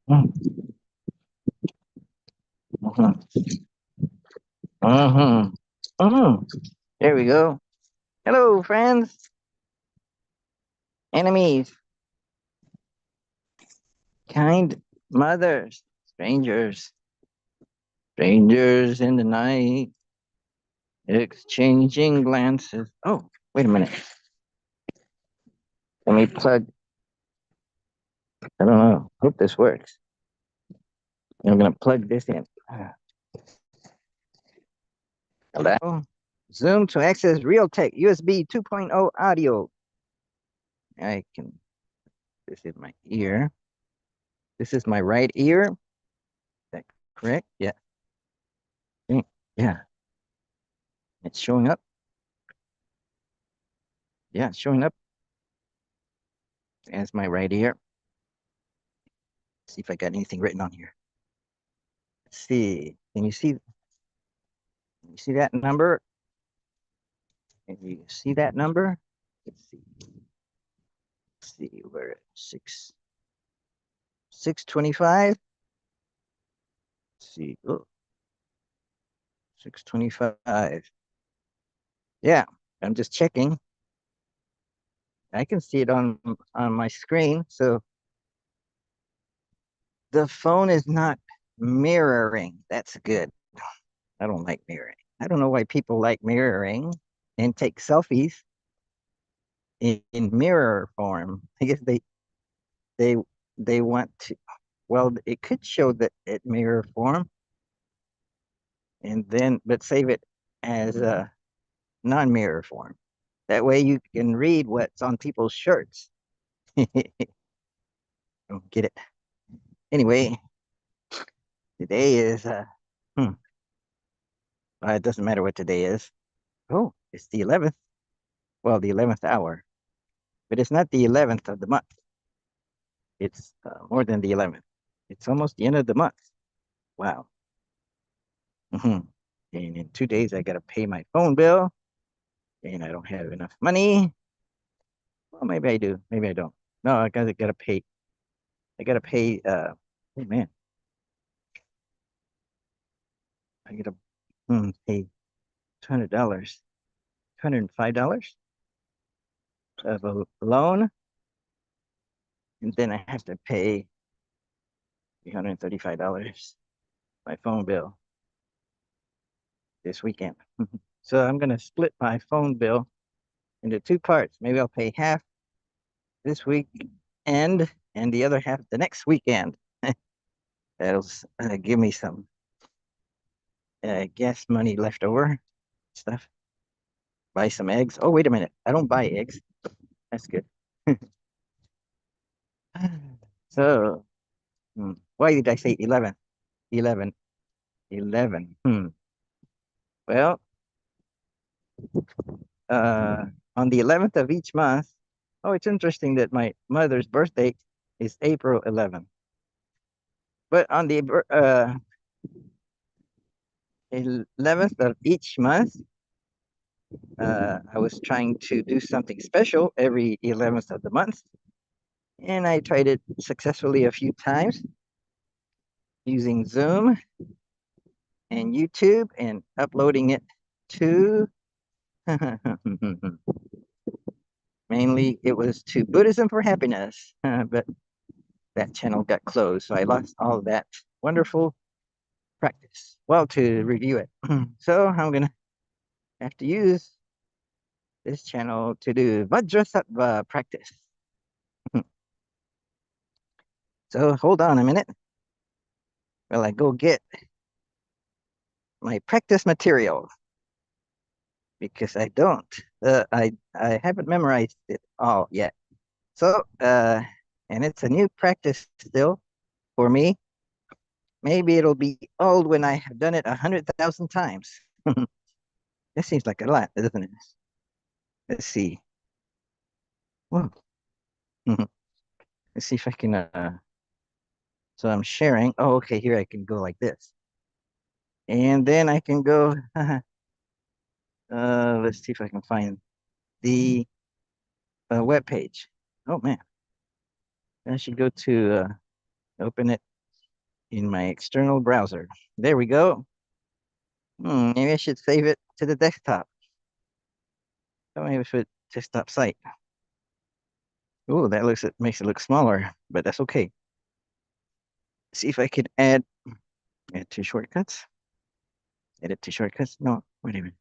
Mm, mhm, mhm, mhm. There we go. Hello, friends, enemies, kind mothers, strangers, strangers in the night, exchanging glances. Oh, wait a minute. Let me plug. I don't know. Hope this works. I'm gonna plug this in. Hello. Zoom to access Realtek USB 2.0 audio. I can. This is my ear. This is my right ear. Is that correct? Yeah. Yeah. It's showing up. Yeah, it's showing up as my right ear. See if I got anything written on here. Let's see. Can you see that number? Can you see that number? Let's see. Let's see. We're at 625. Let's see. Oh, 625. Yeah, I'm just checking. I can see it on my screen. So the phone is not mirroring. That's good. I don't like mirroring. I don't know why people like mirroring and take selfies in mirror form. I guess they they want to. Well, it could show that at mirror form, and then but save it as a non-mirror form. That way you can read what's on people's shirts. Don't get it. Anyway, today is hmm, it doesn't matter what today is. Oh, it's the 11th. Well, the 11th hour, but it's not the 11th of the month. It's more than the 11th. It's almost the end of the month. Wow. hmm And in 2 days, I got to pay my phone bill, and I don't have enough money. Well, maybe I do. Maybe I don't. No, I gotta pay. I gotta pay. Oh man, I gotta pay $200, $205 of a loan, and then I have to pay $335 my phone bill this weekend. So I'm gonna split my phone bill into two parts. Maybe I'll pay half this week and the other half the next weekend. That'll give me some gas money left over stuff. Buy some eggs. Oh, wait a minute. I don't buy eggs. That's good. So, why did I say 11? 11, 11. Well, uh, on the 11th of each month, oh, it's interesting that my mother's birthday is April 11th. But on the 11th of each month, I was trying to do something special every 11th of the month. And I tried it successfully a few times using Zoom and YouTube and uploading it to mainly it was to Buddhism for Happiness, but that channel got closed. So I lost all of that wonderful practice. Well, to review it. So I'm going to have to use this channel to do Vajrasattva practice. So hold on a minute while I go get my practice material because I don't. I haven't memorized it all yet. So and it's a new practice still for me. Maybe it'll be old when I have done it 100,000 times. That seems like a lot, doesn't it? Let's see. Whoa. Let's see if I can. So I'm sharing. Oh, okay. Here I can go like this, and then I can go. Let's see if I can find the web page. Oh man, I should go to open it. in my external browser. There we go. Maybe I should save it to the desktop. Oh, maybe I should desktop site. Oh, that looks it makes it look smaller, but that's okay. See if I could add two shortcuts. Edit two shortcuts. No, wait a minute.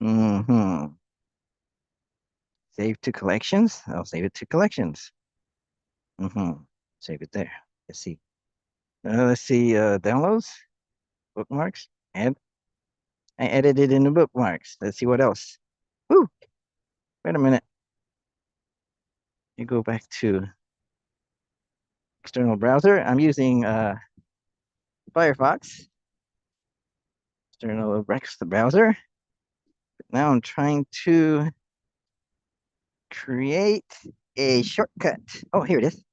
Mm-hmm. Save to collections. I'll save it to collections. Mm-hmm. Save it there. Let's see. Let's see. Downloads, bookmarks, and I edited in the bookmarks. Let's see what else. Woo! Wait a minute. You go back to external browser. I'm using Firefox, external browser. Now I'm trying to create a shortcut. Oh, here it is.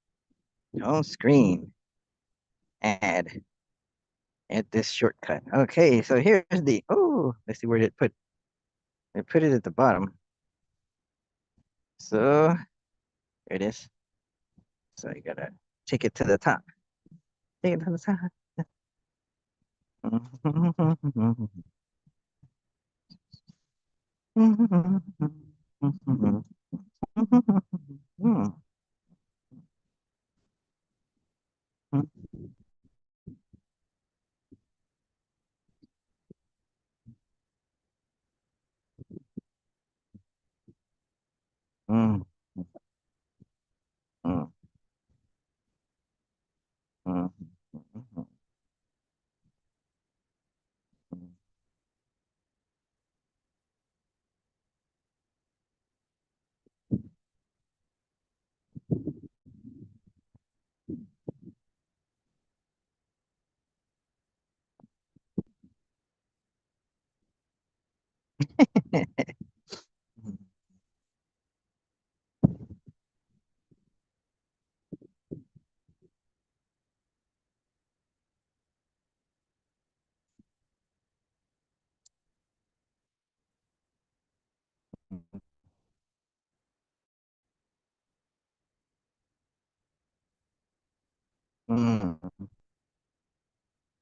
Home screen. Add. Add this shortcut. Okay, so here's the. Oh, let's see where did it put. I put it at the bottom. So here it is. So you gotta take it to the top. Take it to the top.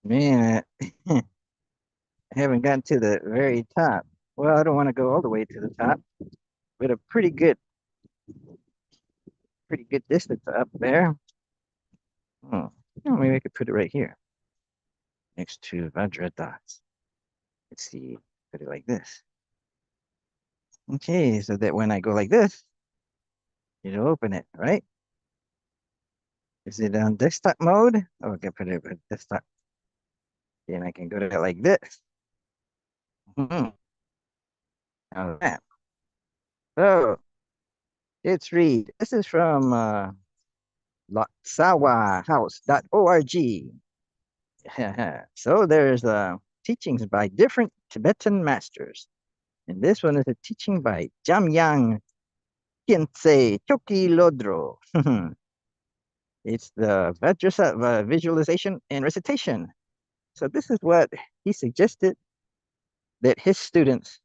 Man, I haven't gotten to the very top. Well, I don't want to go all the way to the top, but a pretty good distance up there. Hmm. Oh, maybe I could put it right here next to Vajra dots. Let's see, put it like this. Okay, so that when I go like this, it'll open it, right? Is it on desktop mode? Oh, I can put it on desktop. Then I can go to it like this. Hmm. Now that. So let's read. This is from lotsawahouse.org. So there's teachings by different Tibetan masters. And this one is a teaching by Jamyang Khyentse Choki Lodro. It's the Vajrasattva visualization and recitation. So this is what he suggested that his students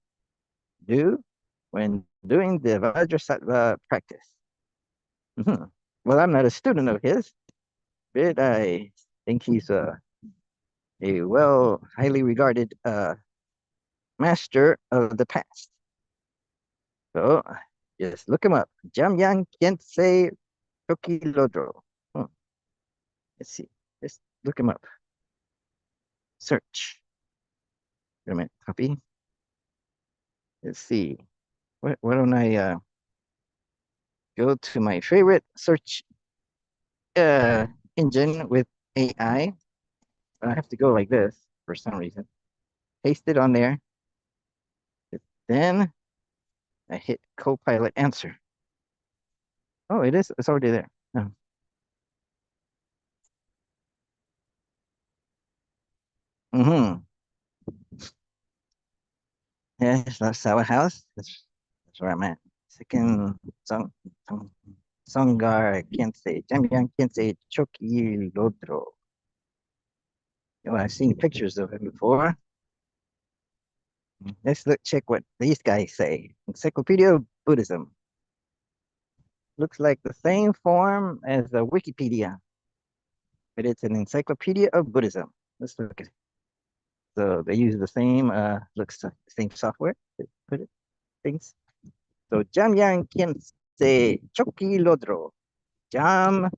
do when doing the Vajrasattva practice. Mhm. Well, I'm not a student of his, but I think he's a highly regarded master of the past. So just look him up. Jamyang Khyentse Choki Lodro. Hmm. Let's see. Let's look him up. Search. Wait a minute. Copy. Let's see. Why don't I go to my favorite search uh, engine with AI? I have to go like this for some reason. Paste it on there. Then I hit Copilot answer. Oh, it is. It's already there. Oh. Mm-hmm. Yeah, that's our house. That's where I'm at. Second song, Songar Kensei, Jamyang Kensei Choki Lodro. Oh, I've seen pictures of him before. Let's check what these guys say. Encyclopedia of Buddhism. Looks like the same form as the Wikipedia. but it's an encyclopedia of Buddhism. Let's look at it. So they use the same same software to put it things. So Jamyang Khyentse Choki Lodro Jam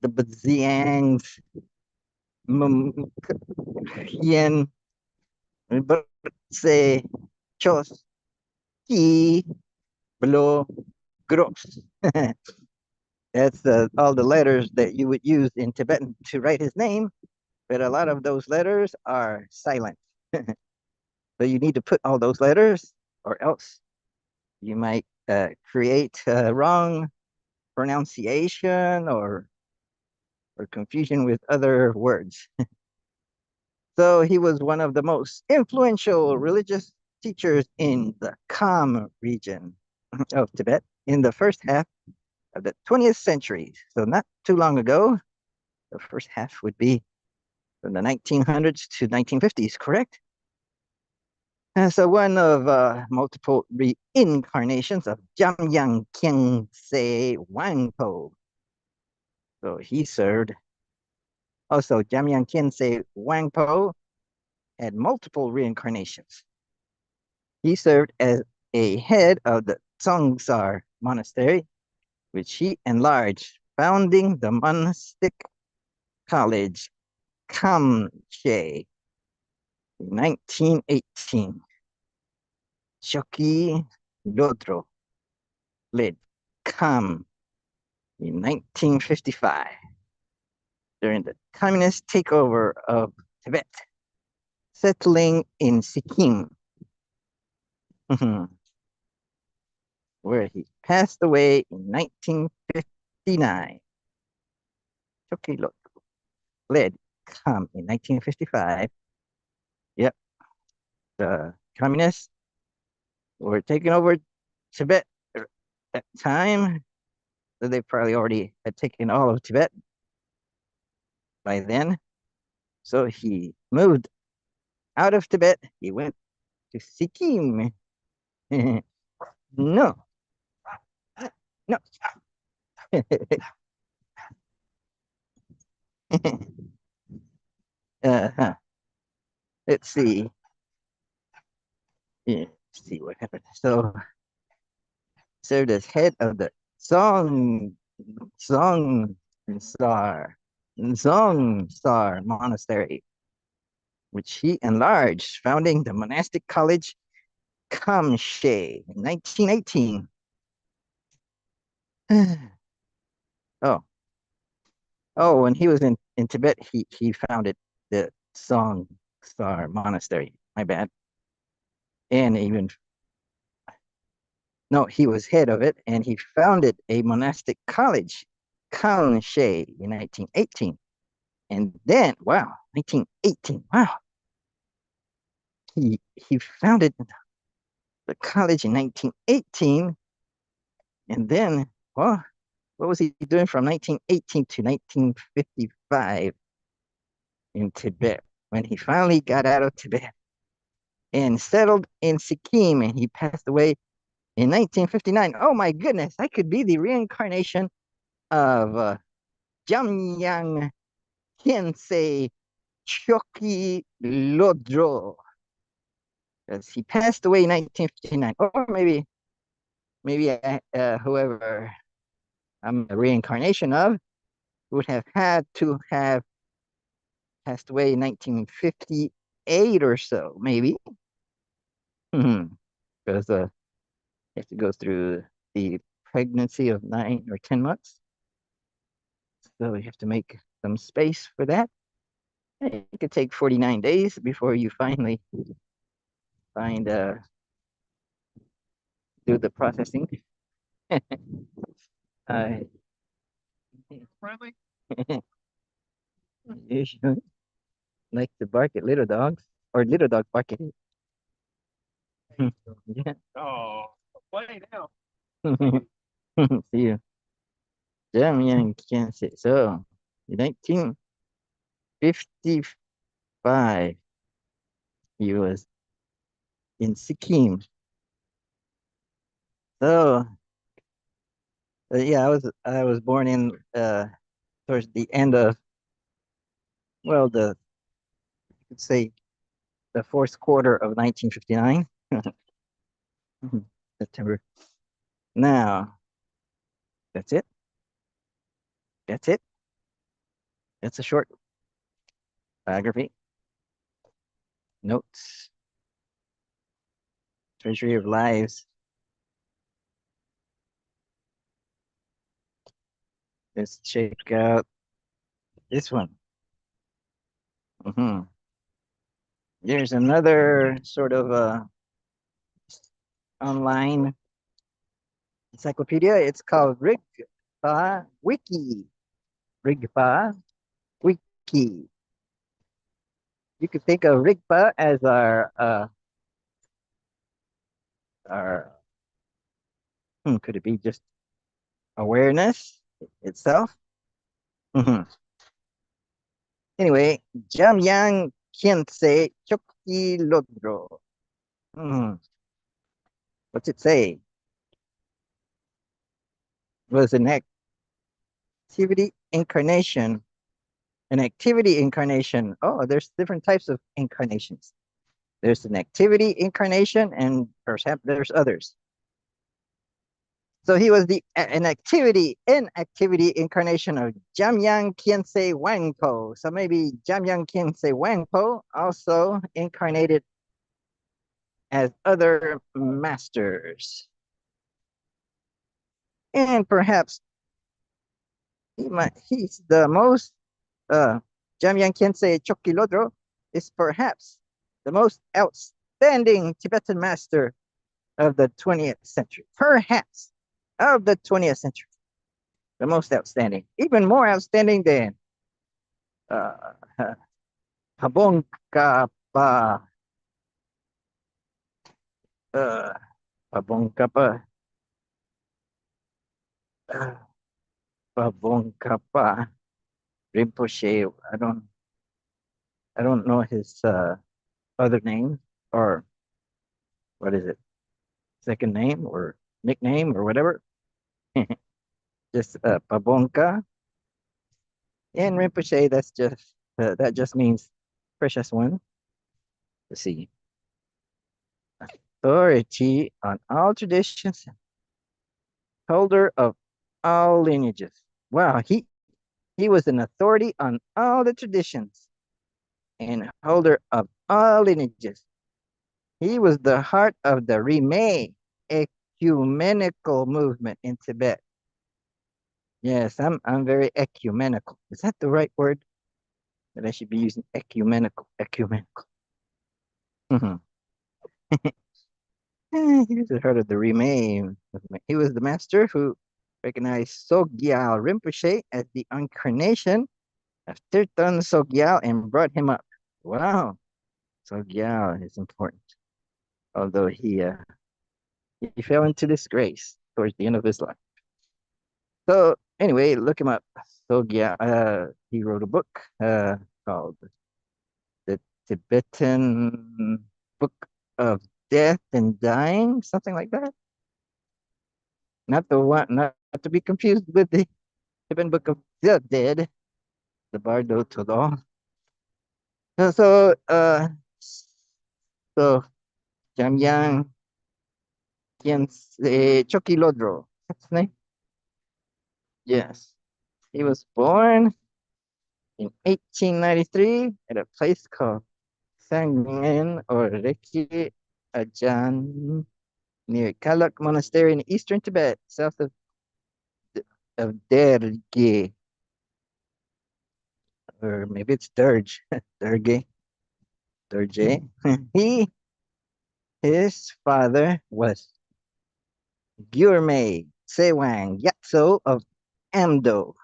the Baziangs Hien Se Chos Ki Blo Gros. That's all the letters that you would use in Tibetan to write his name, but a lot of those letters are silent. So you need to put all those letters, or else you might create wrong pronunciation or confusion with other words. So he was one of the most influential religious teachers in the Kham region of Tibet in the first half of the 20th century. So not too long ago. The first half would be from the 1900s to 1950s, correct? So one of multiple reincarnations of Jamyang Khyentse Wangpo. So he served. Also, Jamyang Khyentse Wangpo had multiple reincarnations. He served as a head of the Tsongsar monastery, which he enlarged, founding the monastic college Kamche in 1918. Shoki Lodro led Kam in 1955 during the communist takeover of Tibet, settling in Sikkim, where he passed away in 1959. Shoki Lodro led Kam in 1955. Yep, the communists were taking over Tibet at that time. So they probably already had taken all of Tibet by then. So he moved out of Tibet. He went to Sikkim. No, no. uh-huh. Let's see. Yeah, let's see what happened. So served as head of the Song Star Song Star Monastery, which he enlarged, founding the monastic college Kamshe in 1918. Oh, oh, when he was in Tibet, he founded the Song Star Monastery. My bad. And even no, he was head of it, and he founded a monastic college, Kamshe, in 1918. And then, wow, 1918, wow, he founded the college in 1918, and then, well, what was he doing from 1918 to 1955 in Tibet when he finally got out of Tibet and settled in Sikkim, and he passed away in 1959? Oh my goodness, I could be the reincarnation of Jamyang Khyentse Choki Lodro, because he passed away in 1959. Or maybe whoever I'm a reincarnation of would have had to have passed away in 1958 or so, maybe. Because you have to go through the pregnancy of 9 or 10 months. So you have to make some space for that. It could take 49 days before you finally find do the processing. uh, usually like to bark at little dogs or little dogs bark at it. Yeah. Oh, play now. See you. Jamie Kansas. So, 1955, he was in Sikkim. So, yeah, I was born in towards the end of well, you could say the fourth quarter of 1959, September. Now, that's it. That's it. That's a short biography. Notes. Treasury of Lives. Let's check out this one. Hmm. There's another sort of online encyclopedia. It's called Rigpa Wiki. Rigpa Wiki. You could think of Rigpa as our could it be just awareness itself? Hmm. Anyway, Jamyang Kiense Chokki Lodro. Hmm. What's it say? Was an activity incarnation. An activity incarnation. Oh, there's different types of incarnations. There's an activity incarnation, and perhaps there's others. So he was an activity incarnation of Jamyang Kiense Wangpo. So maybe Jamyang Kiense Wangpo also incarnated as other masters. And perhaps he's the most Jamyang Kiense Chokilodro is perhaps the most outstanding Tibetan master of the 20th century. Perhaps of the 20th century, the most outstanding, even more outstanding than uh, Pabongkapa, uh, Pabongkapa, uh, Pabongkapa Rinpoche. I don't know his other name or what is it, second name or nickname or whatever. Just Pabonka and Rinpoche. That just means precious one. Let's see, authority on all traditions, holder of all lineages. Wow, he was an authority on all the traditions and holder of all lineages. He was the heart of the Rimé ecumenical movement in Tibet. Yes, I'm very ecumenical. Is that the right word? That I should be using ecumenical, ecumenical. Mhm. He was the heart of the Rimé movement. He was the master who recognized Sogyal Rinpoche as the incarnation of Tirtan Sogyal and brought him up. Wow, Sogyal is important. Although he fell into disgrace towards the end of his life. So anyway, look him up. Sogyal, he wrote a book called The Tibetan Book of Death and Dying, something like that. Not the one, not to be confused with the Tibetan Book of the Dead, the Bardo Todo. So, so, uh, so Jamyang Choki Lodro. That's his name? Yes. He was born in 1893 at a place called Sangin or Reki Ajan near Kalak Monastery in eastern Tibet, south of Derge, or maybe it's Derge, Derge, Derge. He, his father was Gyurme Sewang Yatso of Amdo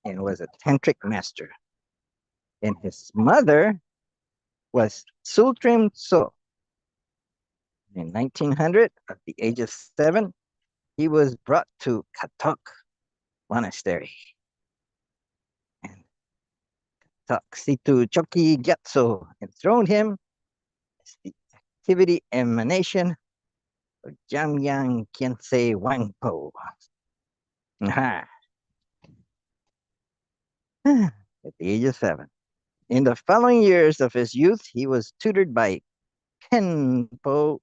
and was a tantric master. And his mother was Sultrim So. In 1900, at the age of 7, he was brought to Katok Monastery. And Taksitu Choki Gyatso enthroned him as the activity emanation of Jamyang Khyentse Wangpo. Aha. at the age of 7. In the following years of his youth, he was tutored by Kenpo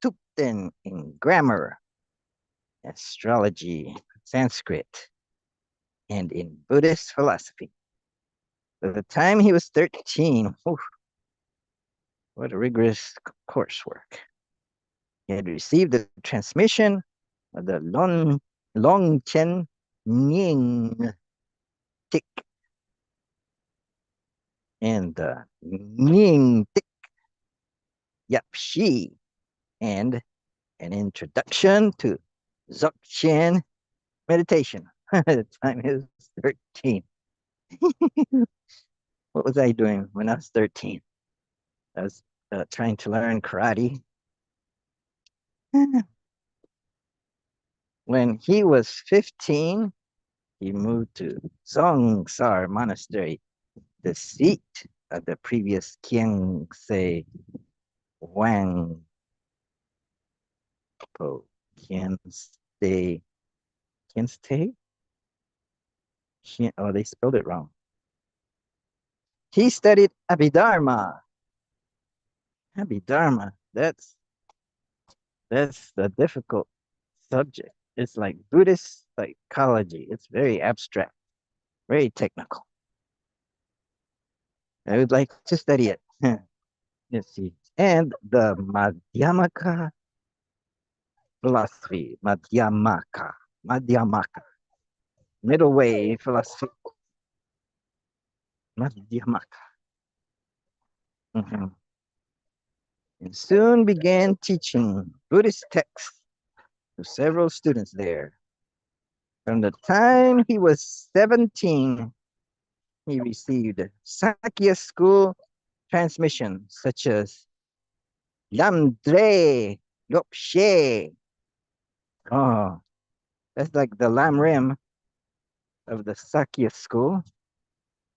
Tupten in grammar, astrology, Sanskrit, and in Buddhist philosophy. By the time he was 13, what a rigorous coursework. He had received the transmission of the Longchen Nying Tik and the Nying Tik Yap Shi and an introduction to Dzogchen meditation. At the time he was 13. What was I doing when I was 13? I was trying to learn karate. When he was 15, he moved to Zongsar Monastery, the seat of the previous Kiangse Wang Po. Kianste, Kianste? Oh, they spelled it wrong. He studied Abhidharma. Abhidharma, that's the difficult subject. It's like Buddhist psychology. It's very abstract, very technical. I would like to study it. Let's see. And the Madhyamaka philosophy, Madhyamaka, middle way philosophy, Madhyamaka. Mhm. And soon began teaching Buddhist texts to several students there. From the time he was 17, he received Sakya school transmission such as Lam Dre Lopshe. Oh, that's like the Lam Rim of the Sakya school,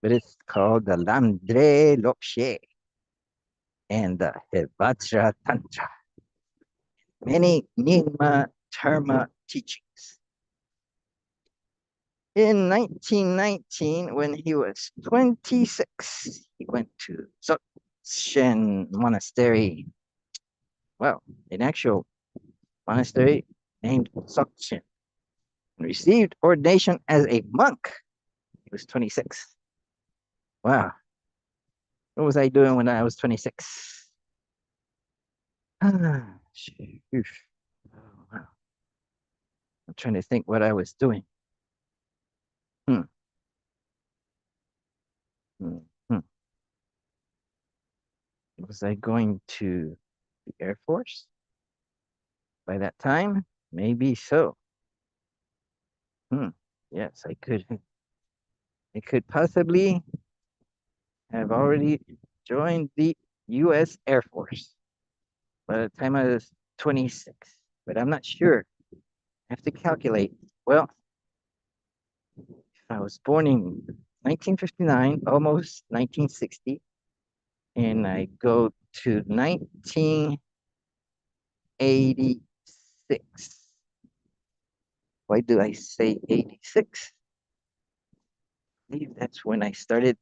but it's called the Lam Dre Lopshe and the Vajra Tantra. Many Nyingma Dharma teachings. In 1919, when he was 26, he went to Dzogchen Monastery. Well, an actual monastery named Dzogchen, and received ordination as a monk. He was 26. Wow. What was I doing when I was 26? Ah, oh, wow. I'm trying to think what I was doing. Hmm. Hmm. Hmm. Was I going to the Air Force by that time? Maybe so. Hmm. Yes, I could. I could possibly have already joined the U.S. Air Force by the time I was 26, but I'm not sure. I have to calculate. Well, I was born in 1959, almost 1960, and I go to 1986. Why do I say 86? I believe that's when I started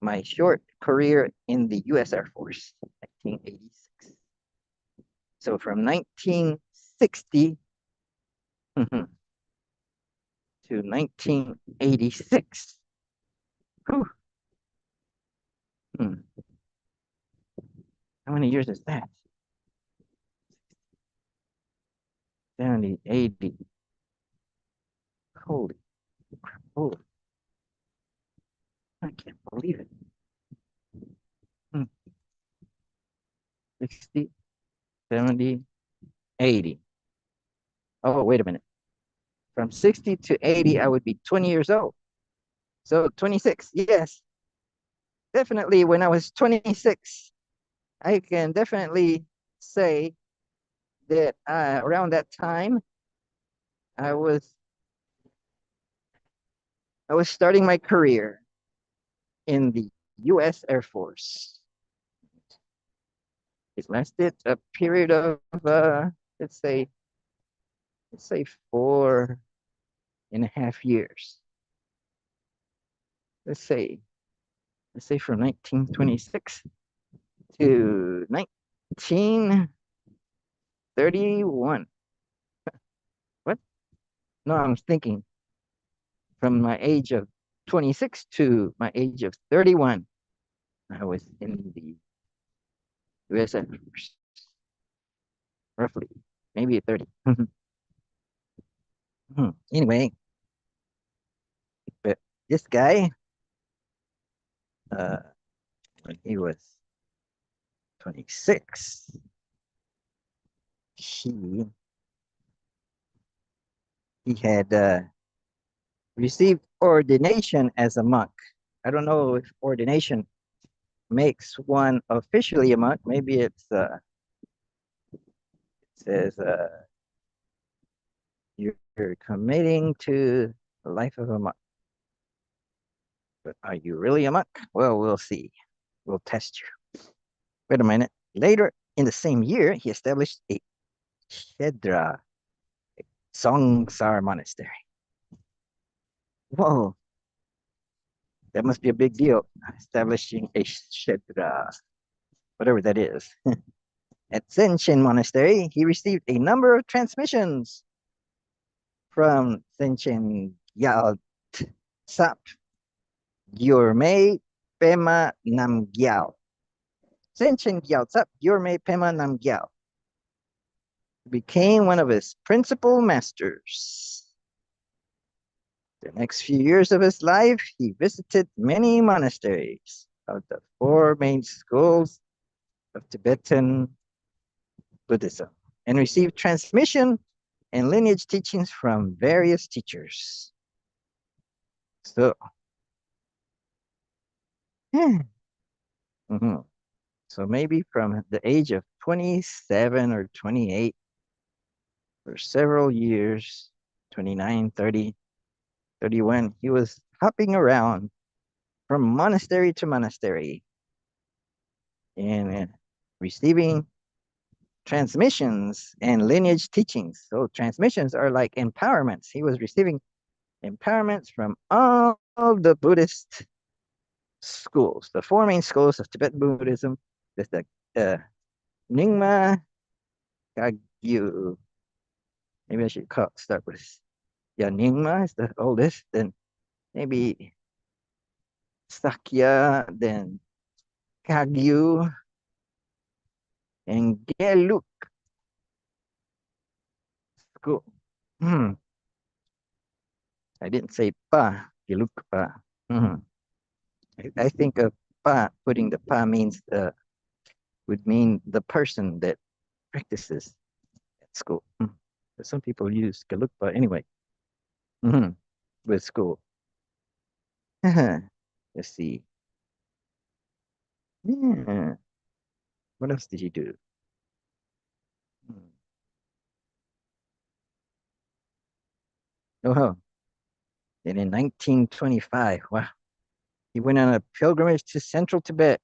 my short career in the U.S. Air Force, 1986. So from 1960 to 1986. Whew. Hmm. How many years is that? 70, 80. Holy crap. Holy. I can't believe it. Hmm. 60, 70, 80. Oh, wait a minute. From 60 to 80, I would be 20 years old. So 26, yes. Definitely when I was 26, I can definitely say that around that time, I was I was starting my career in the U.S. Air Force. It lasted a period of let's say 4.5 years. let's say, from 1926 to 1931. What? No, I'm thinking from my age of 26 to my age of 31. I was in the USF, roughly, maybe 30. Anyway, but this guy, uh, when he was 26, he he had received ordination as a monk. I don't know if ordination makes one officially a monk. Maybe it says you're committing to the life of a monk. But are you really a monk? Well, we'll see. We'll test you. Wait a minute. Later in the same year, he established a Shedra Songsar monastery. Whoa, that must be a big deal. Establishing a Shedra, whatever that is. At Senshin Monastery, he received a number of transmissions from Senshin Gyal Sap Gyurmei Pema Namgyal. Senshin Gyal Sap Gyurmei Pema Namgyal became one of his principal masters. The next few years of his life, he visited many monasteries of the four main schools of Tibetan Buddhism and received transmission and lineage teachings from various teachers. So, mhm. So maybe from the age of 27 or 28 for several years, 29, 30, 31, he was hopping around from monastery to monastery and receiving transmissions and lineage teachings. So transmissions are like empowerments. He was receiving empowerments from all of the Buddhist schools, the four main schools of Tibetan Buddhism. There's the Nyingma, Kagyu. Maybe I should start with, yeah, Nyingma is the oldest. Then maybe Sakya, then Kagyu, and Geluk school. Hmm. I didn't say pa, Geluk pa. Hmm. I think of pa, putting the pa means would mean the person that practices at school. But some people use Geluk pa anyway. Hmm. With school. Let's see. Yeah. What else did he do? Hmm. Oh, then in 1925, wow, he went on a pilgrimage to central Tibet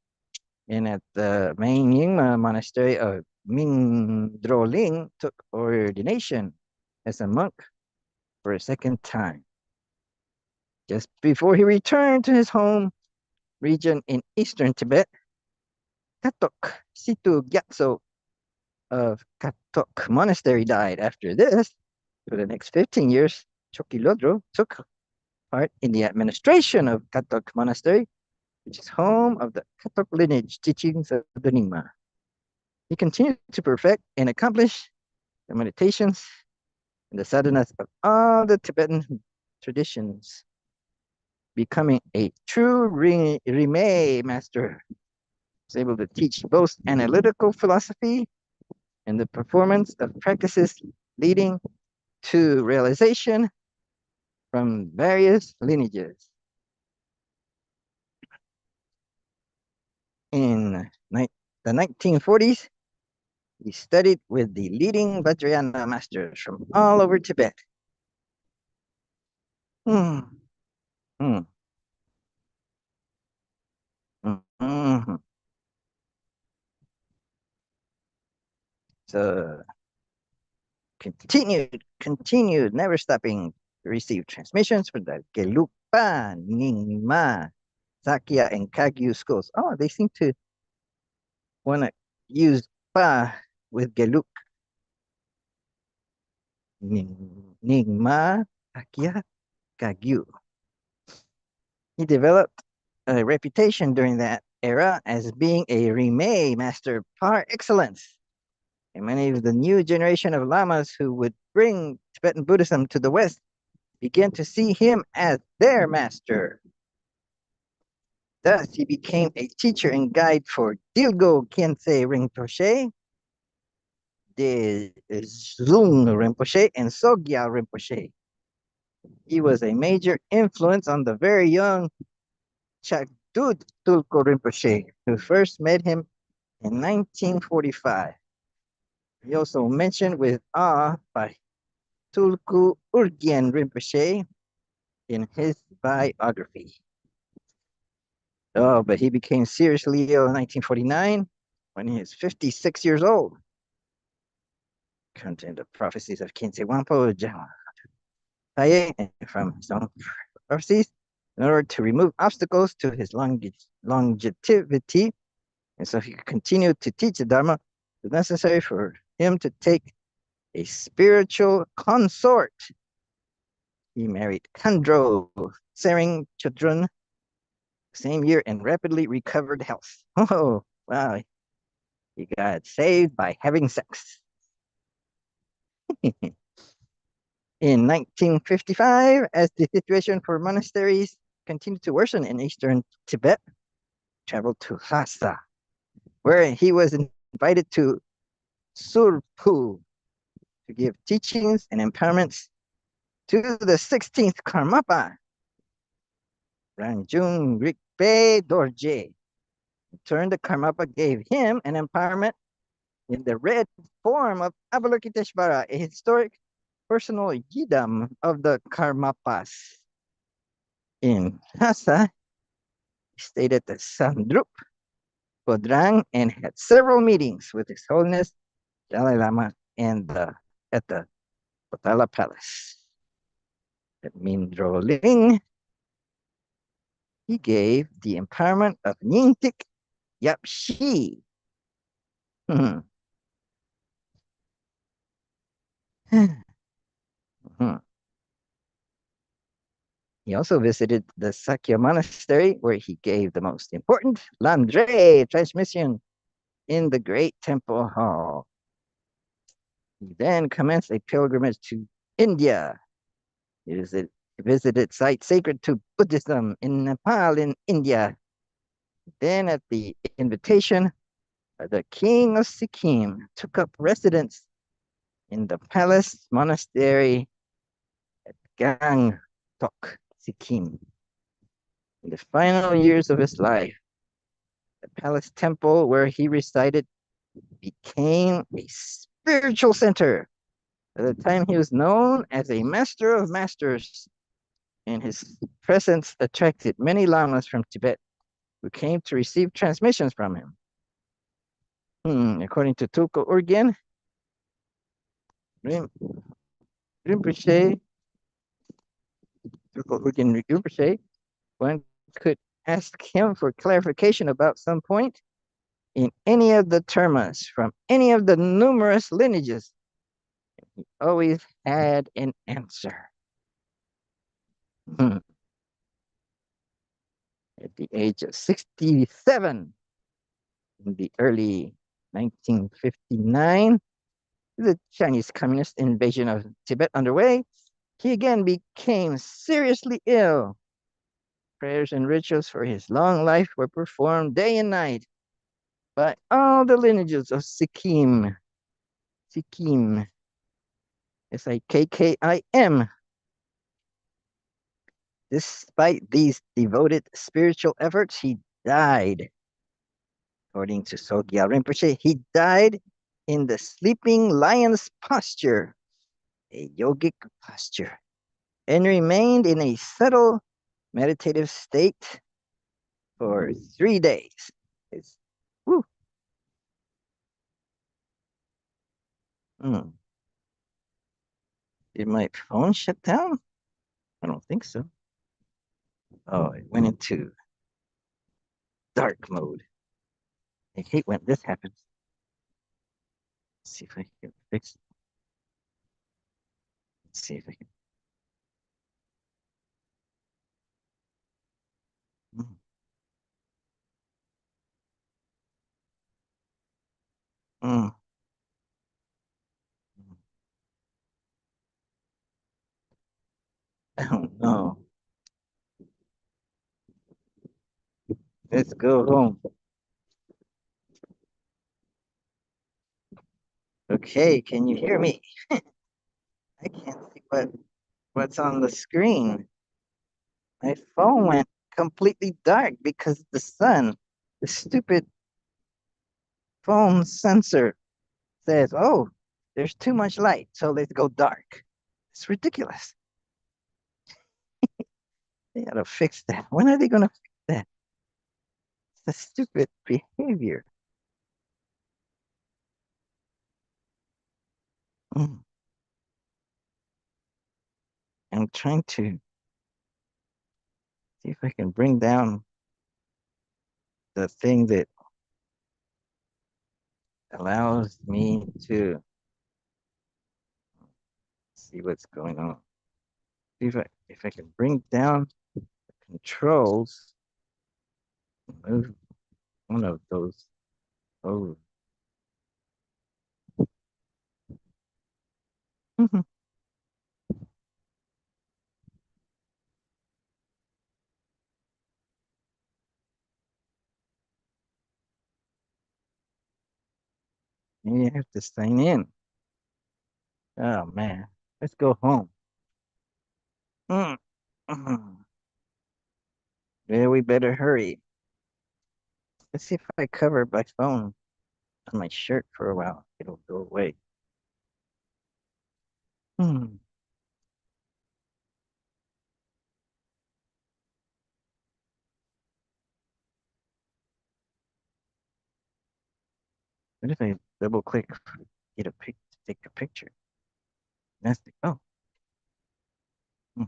and at the main Nyingma monastery of Mindroling took ordination as a monk for a second time. Just before he returned to his home region in eastern Tibet, Katok Situ Gyatso of Katok Monastery died. After this, for the next 15 years, Chokilodro took part in the administration of Katok Monastery, which is home of the Katok lineage teachings of the Nyingma. He continued to perfect and accomplish the meditations and the sadhanas of all the Tibetan traditions, becoming a true Rimei master. He was able to teach both analytical philosophy and the performance of practices leading to realization from various lineages. In the 1940s, he studied with the leading Vajrayana masters from all over Tibet. Hmm. Hmm. Hmm. So continued, never stopping to receive transmissions from the Geluk Pa, Nyingma, Sakya, and Kagyu schools. Oh, they seem to want to use Pa with Geluk. Nyingma, Sakya, Kagyu. He developed a reputation during that era as being a Rimei master par excellence. And many of the new generation of lamas who would bring Tibetan Buddhism to the West began to see him as their master. Thus, he became a teacher and guide for Dilgo Khyentse Rinpoche, De Zung Rinpoche, and Sogyal Rinpoche. He was a major influence on the very young Chagdud Tulku Rinpoche, who first met him in 1945. He also mentioned with awe by Tulku Urgyen Rinpoche in his biography. Oh, but he became seriously ill in 1949 when he was 56 years old. Content the prophecies of Khyentse Wampo Paye from his own prophecies in order to remove obstacles to his longevity. And so he could continue to teach the Dharma. It was necessary for him to take a spiritual consort. He married Kandro Sering Chudrun same year and rapidly recovered health. Oh, wow. He got saved by having sex. In 1955, as the situation for monasteries continued to worsen in eastern Tibet, traveled to Lhasa, where he was invited to Surpu to give teachings and empowerments to the 16th Karmapa, Ranjung Rikpe Dorje. In turn, the Karmapa gave him an empowerment in the red form of Avalokiteshvara, a historic personal yidam of the Karmapas. In Lhasa, he stayed at the Sandrup Podrang and had several meetings with His Holiness Dalai Lama at the Potala Palace. At Mindroling, he gave the empowerment of Nyingtik Yapshi. Hmm. He also visited the Sakya Monastery, where he gave the most important Landre transmission in the great temple hall. He then commenced a pilgrimage to India. He visited sites sacred to Buddhism in Nepal in India. Then, at the invitation of the king of Sikkim, took up residence in the palace monastery at Gangtok, Sikkim. In the final years of his life, the palace temple where he resided became a spiritual center. At the time, he was known as a master of masters, and his presence attracted many lamas from Tibet who came to receive transmissions from him. According to Tulku Urgyen, Rinpoche, Tulku Urgyen Rinpoche, one could ask him for clarification about some point in any of the termas from any of the numerous lineages. He always had an answer. At the age of 67, in the early 1959, the Chinese Communist invasion of Tibet underway, he again became seriously ill. Prayers and rituals for his long life were performed day and night by all the lineages of Sikkim. Sikkim. Sikkim. Despite these devoted spiritual efforts, he died. According to Sogyal Rinpoche, he died in the sleeping lion's posture, a yogic posture, and remained in a subtle meditative state for 3 days. It's, whew. Hmm. Did my phone shut down? I don't think so. Oh, it went into dark mode. I hate when this happens. Let's see if I can fix it. Let's see if I can. Mm, mm, mm. Oh no. Let's go home. Okay, can you hear me? I can't see what's on the screen. My phone went completely dark because the sun, the stupid phone sensor says, "Oh, there's too much light, so let's go dark." It's ridiculous. They gotta fix that. When are they gonna fix that? It's a stupid behavior. Mm. I'm trying to see if I can bring down the thing that allows me to see what's going on. See if I can bring down controls, move one of those. Oh, maybe I have to sign in. Oh man, let's go home. Mm, mm. Yeah, we better hurry. Let's see if I cover my phone on my shirt for a while. It'll go away. Hmm. What if I double click, get a pic, take a picture? That's the, oh, hmm.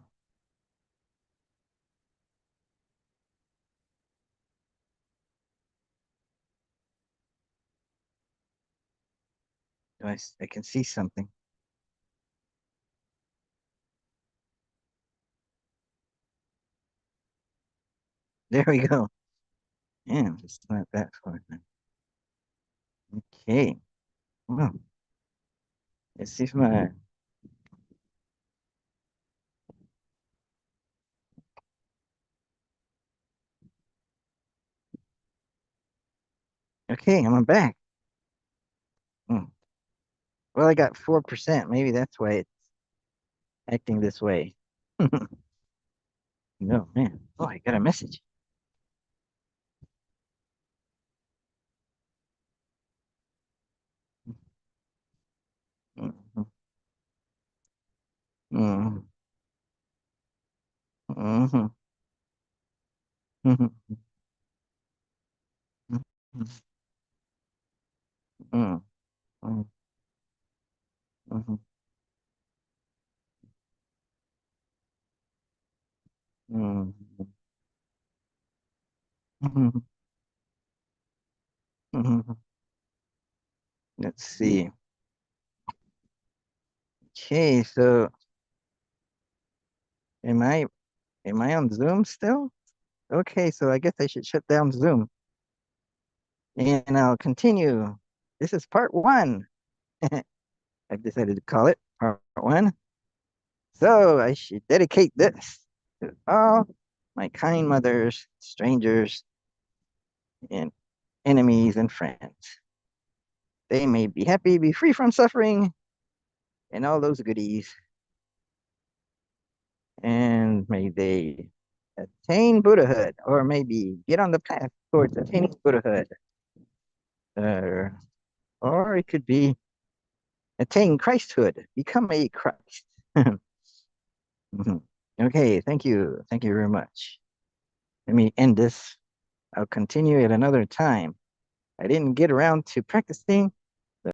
I can see something. There we go. Yeah, it's not that far then. Okay. Well, let's see if my, okay, I'm back. Hmm. Well, I got 4%. Maybe that's why it's acting this way. No, man. Oh, I got a message. Mhm, mhm, mhm, mhm, mhm, mhm, mhm, mhm, mhm, mhm, mhm. Let's see. Okay, so am I am I on Zoom still? Okay, so I guess I should shut down Zoom and I'll continue. This is part one. I've decided to call it part one. So I should dedicate this to all my kind mothers, strangers, and enemies and friends. They may be happy, be free from suffering, and all those goodies. And may they attain Buddhahood, or maybe get on the path towards attaining Buddhahood. Uh, or it could be attain Christhood, become a Christ. Mhm. Okay, thank you. Thank you very much. Let me end this. I'll continue at another time. I didn't get around to practicing